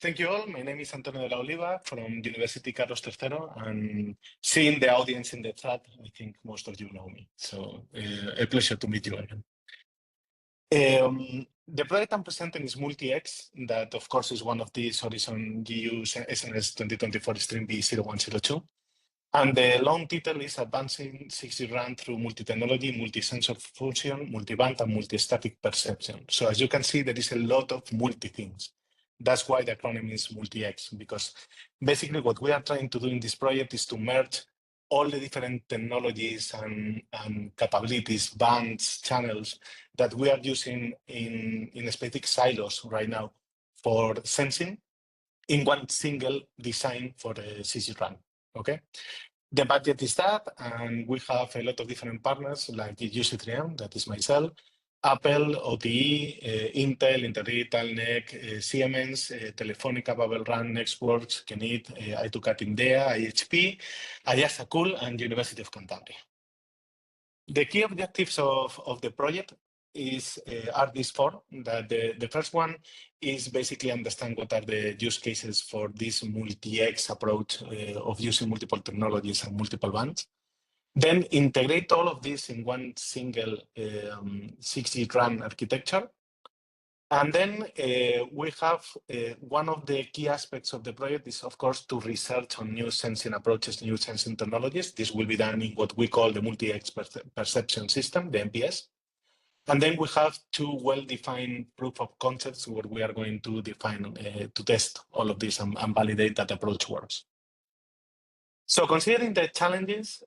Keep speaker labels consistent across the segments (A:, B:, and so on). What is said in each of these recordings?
A: Thank you all. My name is Antonio de la Oliva from University Carlos III, and seeing the audience in the chat, I think most of you know me. So a pleasure to meet you again. The project I'm presenting is MultiX, that of course is one of these Horizon GU SNS 2024 Stream B0102. And the long title is Advancing 6G RAN through Multi-Technology, Multi-Sensor Fusion, Multi-Band, and Multi-Static Perception. So as you can see, there is a lot of multi-things. That's why the acronym is MultiX, because basically what we are trying to do in this project is to merge all the different technologies and capabilities, bands, channels that we are using in specific silos right now for sensing in one single design for the 6G RAN, okay? The budget is that, and we have a lot of different partners like UC3M, that is myself, Apple, OTE, Intel, Internet, Telnec, Siemens, Telefonica, Babel RAN, Nextworks, Kenit, I2CAT Indea, IHP, Ayasa Cool, and University of Cantabria. The key objectives of the project are these four. That the first one is basically understand what are the use cases for this multi-X approach of using multiple technologies and multiple bands. Then integrate all of this in one single 6G RAN architecture. And then we have one of the key aspects of the project is, of course, to research on new sensing approaches, new sensing technologies. This will be done in what we call the multi-X perception system, the MPS. And then we have two well-defined proof of concepts where we are going to define, to test all of this and validate that approach works. So considering the challenges,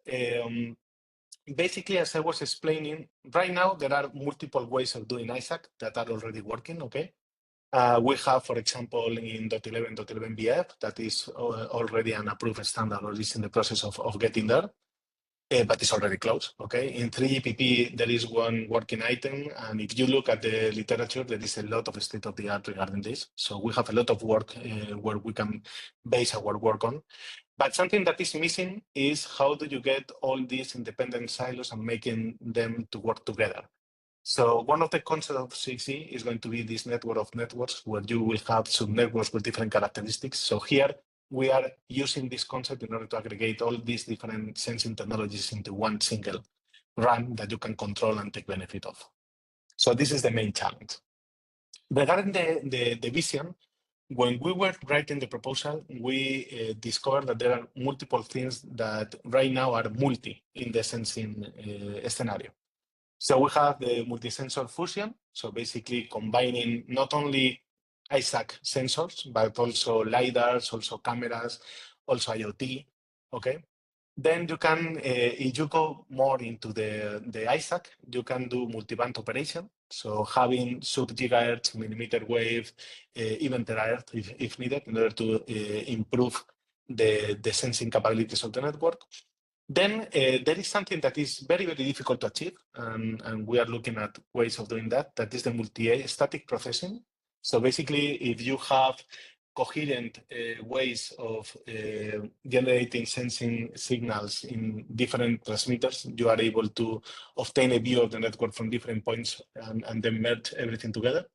A: basically, as I was explaining, right now there are multiple ways of doing ISAC that are already working, okay? We have, for example, in .11.11bf, that is already an approved standard or is in the process of getting there. But it's already close, okay? In 3GPP, there is one working item, and if you look at the literature, there is a lot of state-of-the-art regarding this. So we have a lot of work where we can base our work on. But something that is missing is how do you get all these independent silos and making them to work together? So one of the concepts of 6G is going to be this network of networks where you will have some networks with different characteristics. So here, we are using this concept in order to aggregate all these different sensing technologies into one single RAN that you can control and take benefit of. So this is the main challenge. Regarding the vision, when we were writing the proposal, we discovered that there are multiple things that right now are multi in the sensing scenario. So we have the multi-sensor fusion, so basically combining not only ISAC sensors, but also LiDARs, also cameras, also IoT, okay? Then you can, if you go more into the ISAC, you can do multi-band operation. So having sub-gigahertz, millimeter wave, even terahertz if needed in order to improve the sensing capabilities of the network. Then there is something that is very, very difficult to achieve, and we are looking at ways of doing that. That is the multi-static processing. So basically, if you have coherent ways of generating sensing signals in different transmitters, you are able to obtain a view of the network from different points and then merge everything together.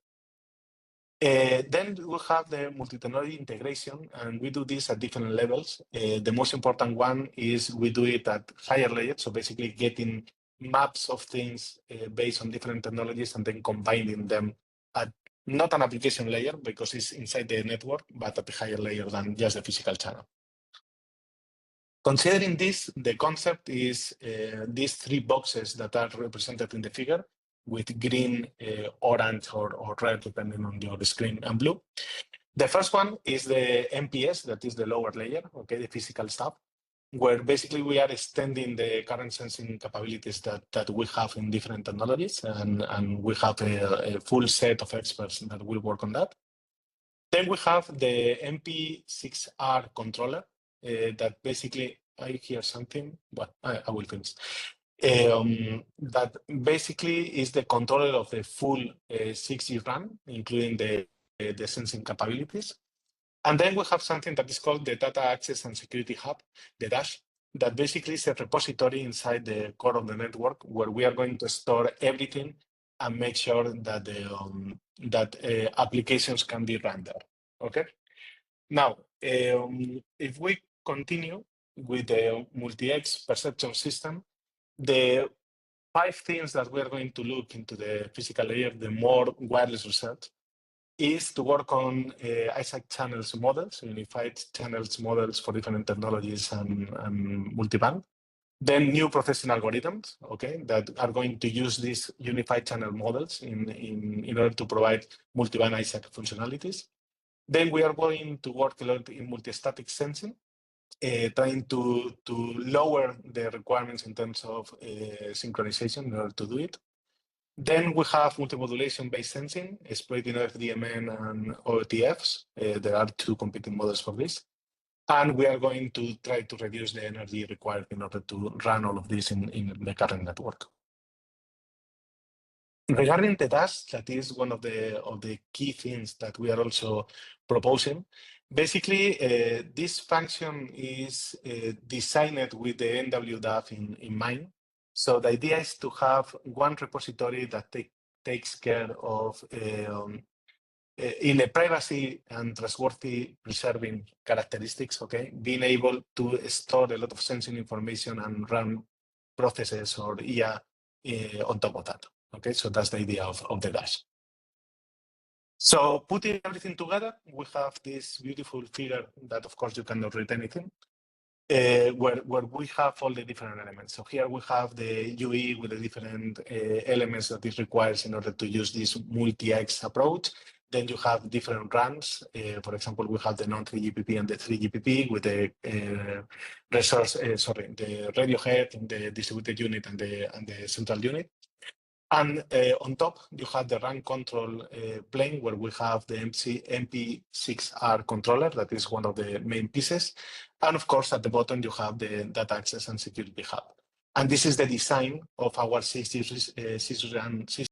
A: Then we have the multi-technology integration, and we do this at different levels. The most important one is we do it at higher layers, so basically getting maps of things based on different technologies and then combining them at not an application layer because it's inside the network, but at a higher layer than just the physical channel. Considering this, the concept is these three boxes that are represented in the figure with green, orange, or red, depending on your screen, and blue. The first one is the MPS, that is the lower layer, okay, the physical stuff, where basically we are extending the current sensing capabilities that we have in different technologies, and we have a full set of experts that will work on that. Then we have the MP6R controller that basically, I hear something, but I will finish. That basically is the controller of the full 6G RAN, including the sensing capabilities. And then we have something that is called the Data Access and Security Hub, the DASH, that basically is a repository inside the core of the network where we are going to store everything and make sure that applications can be run there, okay? Now, if we continue with the MultiX perception system, the 5 things that we're going to look into the physical layer, the more wireless research, is to work on ISAC channels models, unified channels models for different technologies and multiband. Then new processing algorithms, okay, that are going to use these unified channel models in order to provide multiband ISAC functionalities. Then we are going to work a lot in multi-static sensing, trying to lower the requirements in terms of synchronization in order to do it. Then we have multimodulation-based sensing, splitting FDMN and OTFs. There are 2 competing models for this. And we are going to try to reduce the energy required in order to run all of this in the current network. Regarding the dash, that is one of the key things that we are also proposing. Basically, this function is designed with the NWDAF in mind. So the idea is to have one repository that takes care of, in a privacy and trustworthy preserving characteristics, okay, being able to store a lot of sensing information and run processes or IA on top of that. Okay, so that's the idea of the dash. So putting everything together, we have this beautiful figure that, of course, you cannot read anything, where we have all the different elements. So here we have the UE with the different elements that it requires in order to use this multi-X approach. Then you have different RAMs. For example, we have the non-3GPP and the 3GPP with the the radio head, the distributed unit, and the central unit. And on top, you have the RAM control plane where we have the MP6R controller. That is one of the main pieces. And of course, at the bottom, you have the data access and security hub. And this is the design of our 6 RAM system